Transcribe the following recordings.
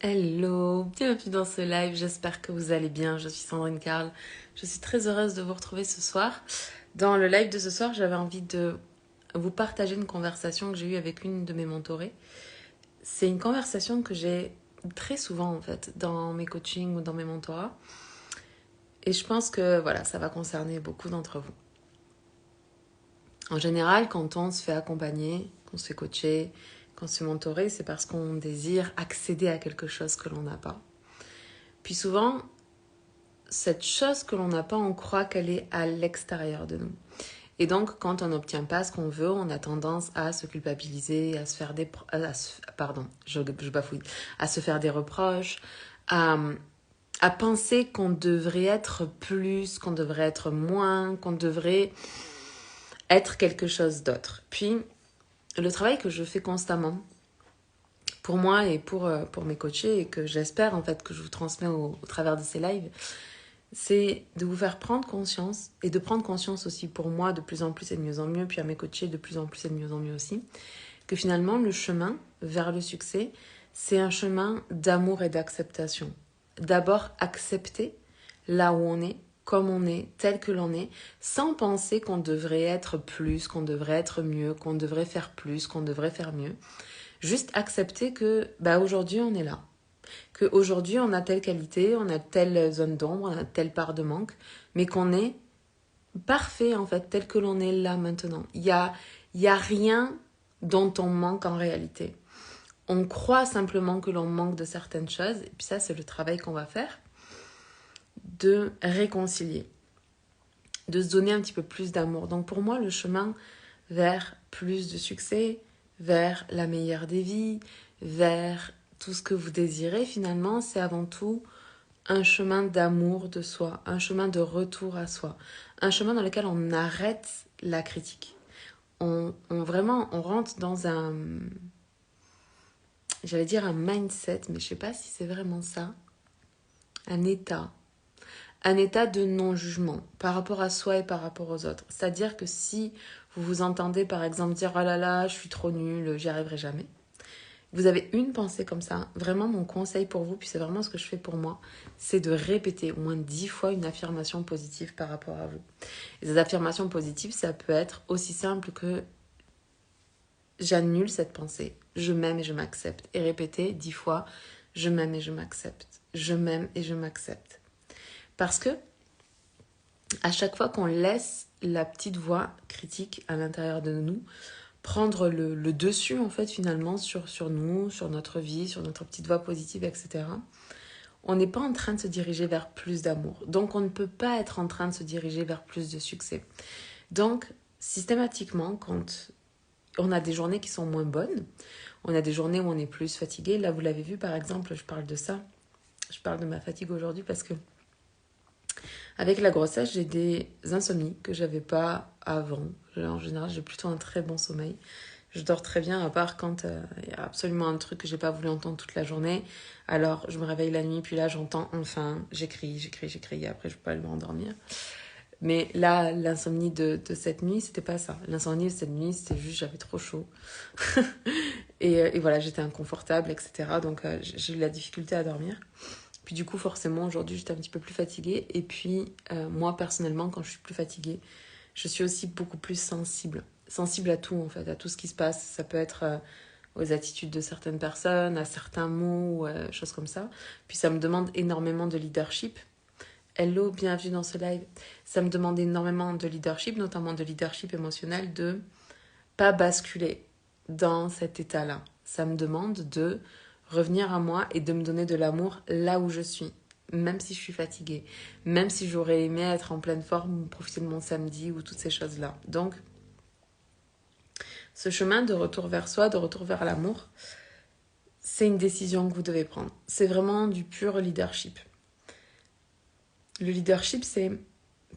Hello, bienvenue dans ce live, j'espère que vous allez bien, je suis Sandrine Carl, je suis très heureuse de vous retrouver ce soir. Dans le live de ce soir, j'avais envie de vous partager une conversation que j'ai eue avec une de mes mentorées. C'est une conversation que j'ai très souvent en fait dans mes coachings ou dans mes mentorats. Et je pense que voilà, ça va concerner beaucoup d'entre vous. En général, quand on se fait accompagner, qu'on se fait coacher, qu'on se fait mentorer, c'est parce qu'on désire accéder à quelque chose que l'on n'a pas. Puis souvent, cette chose que l'on n'a pas, on croit qu'elle est à l'extérieur de nous. Et donc, quand on n'obtient pas ce qu'on veut, on a tendance à se culpabiliser, à se faire des... je bafouille. À se faire des reproches, à, à penser qu'on devrait être plus, qu'on devrait être moins, qu'on devrait être quelque chose d'autre. Puis, le travail que je fais constamment, pour moi et pour mes coachés, et que j'espère en fait que je vous transmets au travers de ces lives, c'est de vous faire prendre conscience, et de prendre conscience aussi pour moi de plus en plus et de mieux en mieux, puis à mes coachés de plus en plus et de mieux en mieux aussi, que finalement le chemin vers le succès, c'est un chemin d'amour et d'acceptation. D'abord accepter là où on est, comme on est, tel que l'on est, sans penser qu'on devrait être plus, qu'on devrait être mieux, qu'on devrait faire plus, qu'on devrait faire mieux. Juste accepter que aujourd'hui on est là. Qu'aujourd'hui on a telle qualité, on a telle zone d'ombre, on a telle part de manque, mais qu'on est parfait en fait, tel que l'on est là maintenant. Il y a rien dont on manque en réalité. On croit simplement que l'on manque de certaines choses, et puis ça c'est le travail qu'on va faire, de réconcilier, de se donner un petit peu plus d'amour. Donc pour moi le chemin vers plus de succès, vers la meilleure des vies, vers tout ce que vous désirez finalement, c'est avant tout un chemin d'amour de soi, un chemin de retour à soi, un chemin dans lequel on arrête la critique. On rentre dans j'allais dire un mindset, mais je sais pas si c'est vraiment ça, un état, un état de non-jugement par rapport à soi et par rapport aux autres. C'est-à-dire que si vous vous entendez par exemple dire « Oh là là, je suis trop nulle, j'y arriverai jamais », vous avez une pensée comme ça, vraiment mon conseil pour vous, puis c'est vraiment ce que je fais pour moi, c'est de répéter au moins 10 fois une affirmation positive par rapport à vous. Et ces affirmations positives, ça peut être aussi simple que j'annule cette pensée, je m'aime et je m'accepte. Et répéter 10 fois, je m'aime et je m'accepte, je m'aime et je m'accepte. Parce que à chaque fois qu'on laisse la petite voix critique à l'intérieur de nous, prendre le dessus en fait finalement sur nous, sur notre vie, sur notre petite voix positive, etc. On n'est pas en train de se diriger vers plus d'amour. Donc on ne peut pas être en train de se diriger vers plus de succès. Donc systématiquement, quand on a des journées qui sont moins bonnes, on a des journées où on est plus fatigué. Là vous l'avez vu par exemple, je parle de ça. Je parle de ma fatigue aujourd'hui parce que avec la grossesse, j'ai des insomnies que j'avais pas avant. En général, j'ai plutôt un très bon sommeil. Je dors très bien, à part quand il y a absolument un truc que j'ai pas voulu entendre toute la journée. Alors, je me réveille la nuit, puis là, j'entends enfin, j'écris, et après, je peux pas me rendormir. Mais là, l'insomnie de cette nuit, c'était pas ça. L'insomnie de cette nuit, c'était juste, j'avais trop chaud. et voilà, j'étais inconfortable, etc. Donc, j'ai eu la difficulté à dormir. Puis du coup, forcément, aujourd'hui, j'étais un petit peu plus fatiguée. Et puis, moi, personnellement, quand je suis plus fatiguée, je suis aussi beaucoup plus sensible. Sensible à tout, en fait, à tout ce qui se passe. Ça peut être aux attitudes de certaines personnes, à certains mots, ou choses comme ça. Puis ça me demande énormément de leadership. Hello, bienvenue dans ce live. Ça me demande énormément de leadership, notamment de leadership émotionnel, de pas basculer dans cet état-là. Ça me demande de revenir à moi et de me donner de l'amour là où je suis, même si je suis fatiguée, même si j'aurais aimé être en pleine forme, profiter de mon samedi ou toutes ces choses-là. Donc, ce chemin de retour vers soi, de retour vers l'amour, c'est une décision que vous devez prendre. C'est vraiment du pur leadership. Le leadership, c'est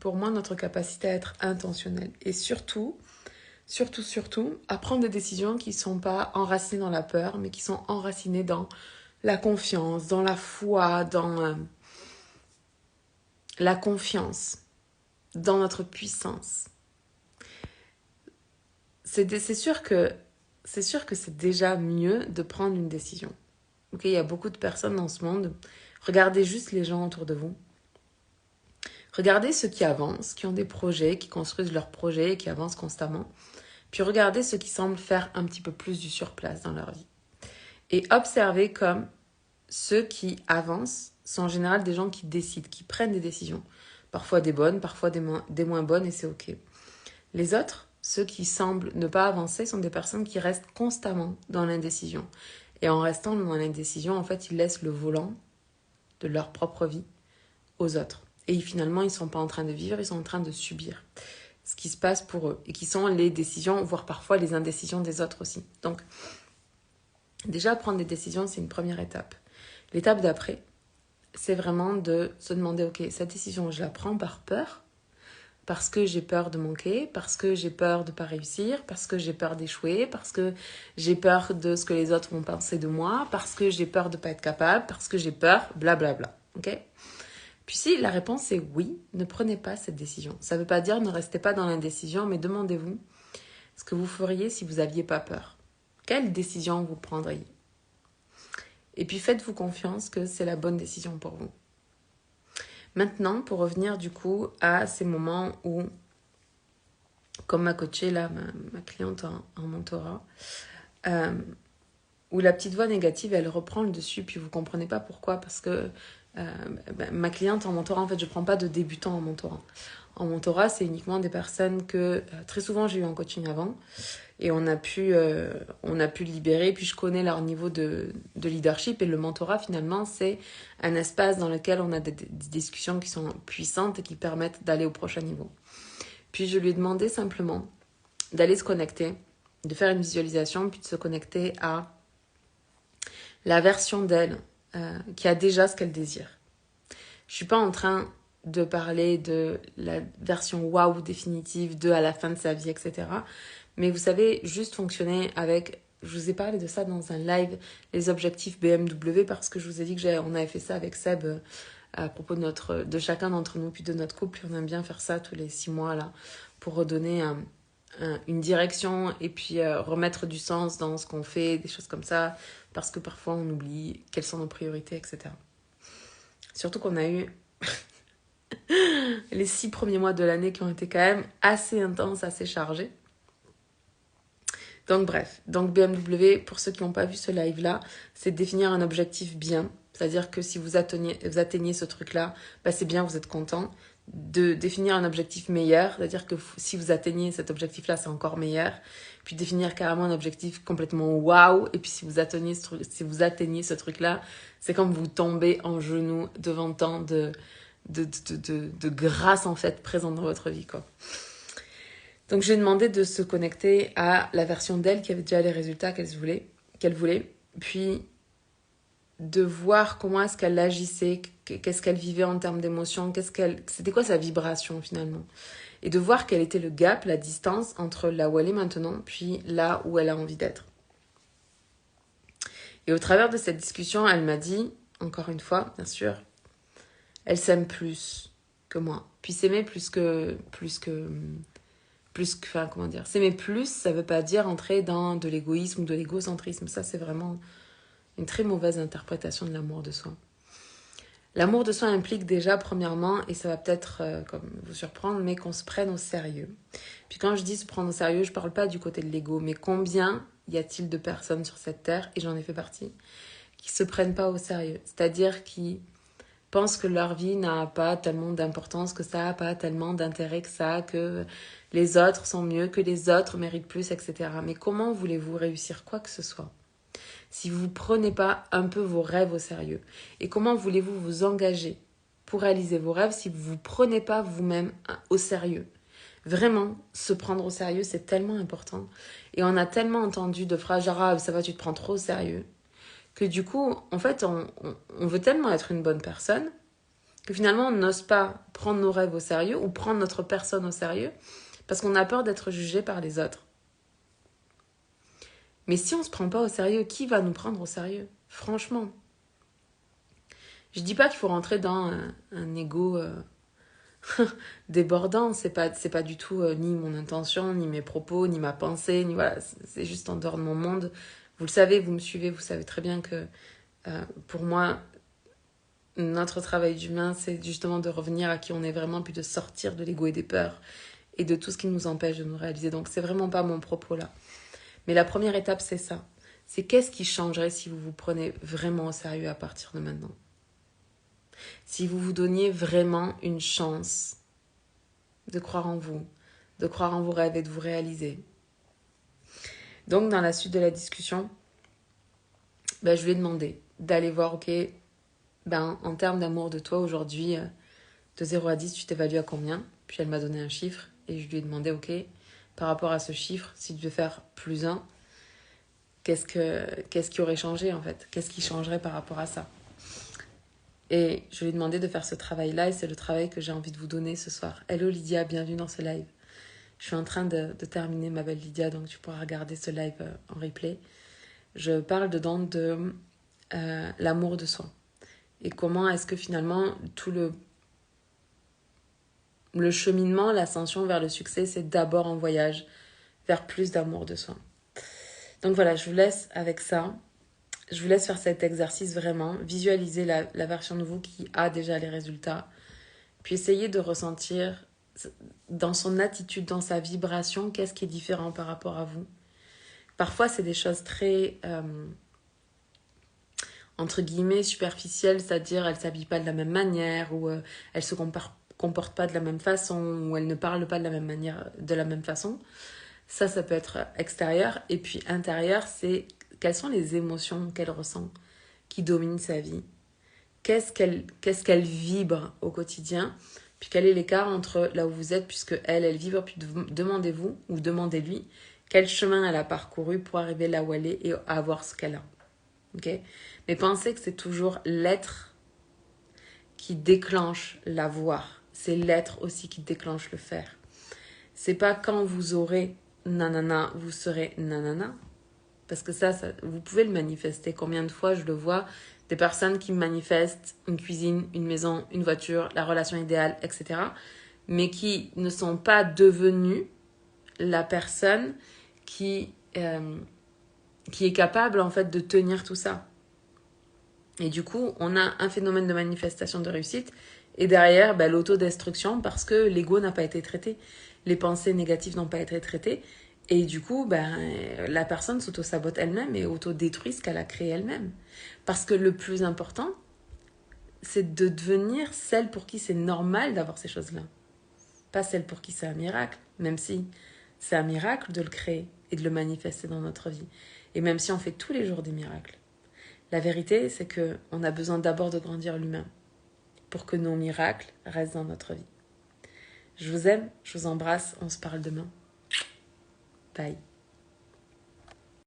pour moi notre capacité à être intentionnel et surtout, à prendre des décisions qui ne sont pas enracinées dans la peur, mais qui sont enracinées dans la confiance, dans la foi, dans la confiance, dans notre puissance. C'est sûr que c'est déjà mieux de prendre une décision. Ok, il y a beaucoup de personnes dans ce monde. Regardez juste les gens autour de vous. Regardez ceux qui avancent, qui ont des projets, qui construisent leurs projets et qui avancent constamment. Puis regardez ceux qui semblent faire un petit peu plus du surplace dans leur vie. Et observez comme ceux qui avancent sont en général des gens qui décident, qui prennent des décisions. Parfois des bonnes, parfois des moins bonnes et c'est ok. Les autres, ceux qui semblent ne pas avancer, sont des personnes qui restent constamment dans l'indécision. Et en restant dans l'indécision, en fait, ils laissent le volant de leur propre vie aux autres. Et finalement, ils ne sont pas en train de vivre, ils sont en train de subir ce qui se passe pour eux. Et qui sont les décisions, voire parfois les indécisions des autres aussi. Donc, déjà, prendre des décisions, c'est une première étape. L'étape d'après, c'est vraiment de se demander, ok, cette décision, je la prends par peur, parce que j'ai peur de manquer, parce que j'ai peur de ne pas réussir, parce que j'ai peur d'échouer, parce que j'ai peur de ce que les autres vont penser de moi, parce que j'ai peur de ne pas être capable, parce que j'ai peur, blablabla. Ok ? Puis si la réponse est oui, ne prenez pas cette décision. Ça ne veut pas dire ne restez pas dans l'indécision, mais demandez-vous ce que vous feriez si vous n'aviez pas peur. Quelle décision vous prendriez ? Et puis faites-vous confiance que c'est la bonne décision pour vous. Maintenant, pour revenir du coup à ces moments où, comme ma coachée là, ma cliente en mentorat, où la petite voix négative, elle reprend le dessus, puis vous comprenez pas pourquoi, parce que ma cliente en mentorat, en fait, je prends pas de débutants en mentorat. En mentorat, c'est uniquement des personnes que très souvent j'ai eu en coaching avant, et on a pu libérer, puis je connais leur niveau de leadership, et le mentorat, finalement, c'est un espace dans lequel on a des discussions qui sont puissantes et qui permettent d'aller au prochain niveau. Puis je lui ai demandé simplement d'aller se connecter, de faire une visualisation, puis de se connecter à la version d'elle qui a déjà ce qu'elle désire. Je ne suis pas en train de parler de la version waouh définitive de à la fin de sa vie, etc. Mais vous savez, juste fonctionner avec... Je vous ai parlé de ça dans un live, les objectifs BMW, parce que je vous ai dit que on avait fait ça avec Seb à propos de chacun d'entre nous, puis de notre couple. On aime bien faire ça tous les 6 mois, là, pour redonner une direction et puis remettre du sens dans ce qu'on fait, des choses comme ça, parce que parfois on oublie quelles sont nos priorités, etc. Surtout qu'on a eu les 6 premiers mois de l'année qui ont été quand même assez intenses, assez chargés. Donc bref, donc BMW, pour ceux qui n'ont pas vu ce live-là, c'est de définir un objectif bien. C'est-à-dire que si vous atteignez ce truc-là, bah c'est bien, vous êtes content. De définir un objectif meilleur, c'est-à-dire que si vous atteignez cet objectif-là, c'est encore meilleur. Puis définir carrément un objectif complètement waouh. Et puis si vous atteignez ce truc-là, c'est comme vous tombez en genoux devant tant de grâce en fait présente dans votre vie, quoi. Donc j'ai demandé de se connecter à la version d'elle qui avait déjà les résultats qu'elle voulait, puis de voir comment est-ce qu'elle agissait, qu'est-ce qu'elle vivait en termes d'émotions, c'était quoi sa vibration finalement. Et de voir quel était le gap, la distance entre là où elle est maintenant, puis là où elle a envie d'être. Et au travers de cette discussion, elle m'a dit, encore une fois, bien sûr, elle s'aime plus que moi. Puis s'aimer enfin, comment dire, s'aimer plus, ça veut pas dire entrer dans de l'égoïsme ou de l'égocentrisme. Ça, c'est vraiment une très mauvaise interprétation de l'amour de soi. L'amour de soi implique déjà, premièrement, et ça va peut-être comme vous surprendre, mais qu'on se prenne au sérieux. Puis quand je dis se prendre au sérieux, je parle pas du côté de l'ego, mais combien y a-t-il de personnes sur cette terre, et j'en ai fait partie, qui se prennent pas au sérieux. C'est-à-dire qui pensent que leur vie n'a pas tellement d'importance que ça, pas tellement d'intérêt que ça, que les autres sont mieux, que les autres méritent plus, etc. Mais comment voulez-vous réussir quoi que ce soit si vous ne prenez pas un peu vos rêves au sérieux? Et comment voulez-vous vous engager pour réaliser vos rêves si vous ne vous prenez pas vous-même au sérieux? Vraiment, se prendre au sérieux, c'est tellement important. Et on a tellement entendu de phrases genre « Ah, ça va, tu te prends trop au sérieux », que du coup, en fait, on veut tellement être une bonne personne que finalement, on n'ose pas prendre nos rêves au sérieux ou prendre notre personne au sérieux parce qu'on a peur d'être jugé par les autres. Mais si on ne se prend pas au sérieux, qui va nous prendre au sérieux? Franchement. Je dis pas qu'il faut rentrer dans un ego débordant. C'est pas du tout ni mon intention, ni mes propos, ni ma pensée, ni voilà. C'est juste en dehors de mon monde. Vous le savez, vous me suivez, vous savez très bien que Pour moi, notre travail d'humain, c'est justement de revenir à qui on est vraiment, puis de sortir de l'ego et des peurs et de tout ce qui nous empêche de nous réaliser. Donc, c'est vraiment pas mon propos là. Mais la première étape, c'est ça. C'est qu'est-ce qui changerait si vous vous prenez vraiment au sérieux à partir de maintenant. Si vous vous donniez vraiment une chance de croire en vous, de croire en vos rêves et de vous réaliser. Donc, dans la suite de la discussion, je lui ai demandé d'aller voir, ok, en termes d'amour de toi aujourd'hui, de 0 à 10, tu t'évalues à combien? Puis elle m'a donné un chiffre et je lui ai demandé, ok, par rapport à ce chiffre, si tu devais faire +1, qu'est-ce qui aurait changé en fait? Qu'est-ce qui changerait par rapport à ça? Et je lui ai demandé de faire ce travail-là et c'est le travail que j'ai envie de vous donner ce soir. Hello Lydia, bienvenue dans ce live. Je suis en train de terminer, ma belle Lydia, donc tu pourras regarder ce live en replay. Je parle dedans de l'amour de soi. Et comment est-ce que finalement tout le cheminement, l'ascension vers le succès, c'est d'abord un voyage vers plus d'amour de soi. Donc voilà, je vous laisse avec ça. Je vous laisse faire cet exercice vraiment. Visualiser la version de vous qui a déjà les résultats. Puis essayez de ressentir dans son attitude, dans sa vibration, qu'est-ce qui est différent par rapport à vous. Parfois, c'est des choses très, entre guillemets, superficielles, c'est-à-dire elle ne s'habille pas de la même manière ou elle ne se comporte pas de la même façon ou elle ne parle pas de la même manière, de la même façon. Ça peut être extérieur. Et puis intérieur, c'est quelles sont les émotions qu'elle ressent qui dominent sa vie. Qu'est-ce qu'elle vibre au quotidien. Puis quel est l'écart entre là où vous êtes, puisque elle vibre, puis demandez-vous ou demandez-lui quel chemin elle a parcouru pour arriver là où elle est et avoir ce qu'elle a. Okay? Mais pensez que c'est toujours l'être qui déclenche l'avoir. C'est l'être aussi qui déclenche le faire. C'est pas quand vous aurez nanana, vous serez nanana. Parce que ça, vous pouvez le manifester. Combien de fois je le vois, des personnes qui manifestent une cuisine, une maison, une voiture, la relation idéale, etc. Mais qui ne sont pas devenues la personne qui est capable en fait de tenir tout ça. Et du coup, on a un phénomène de manifestation de réussite et derrière, l'autodestruction parce que l'ego n'a pas été traité. Les pensées négatives n'ont pas été traitées. Et du coup, la personne s'auto-sabote elle-même et auto-détruit ce qu'elle a créé elle-même. Parce que le plus important, c'est de devenir celle pour qui c'est normal d'avoir ces choses-là. Pas celle pour qui c'est un miracle, même si c'est un miracle de le créer et de le manifester dans notre vie. Et même si on fait tous les jours des miracles. La vérité, c'est qu'on a besoin d'abord de grandir l'humain pour que nos miracles restent dans notre vie. Je vous aime, je vous embrasse, on se parle demain. Bye.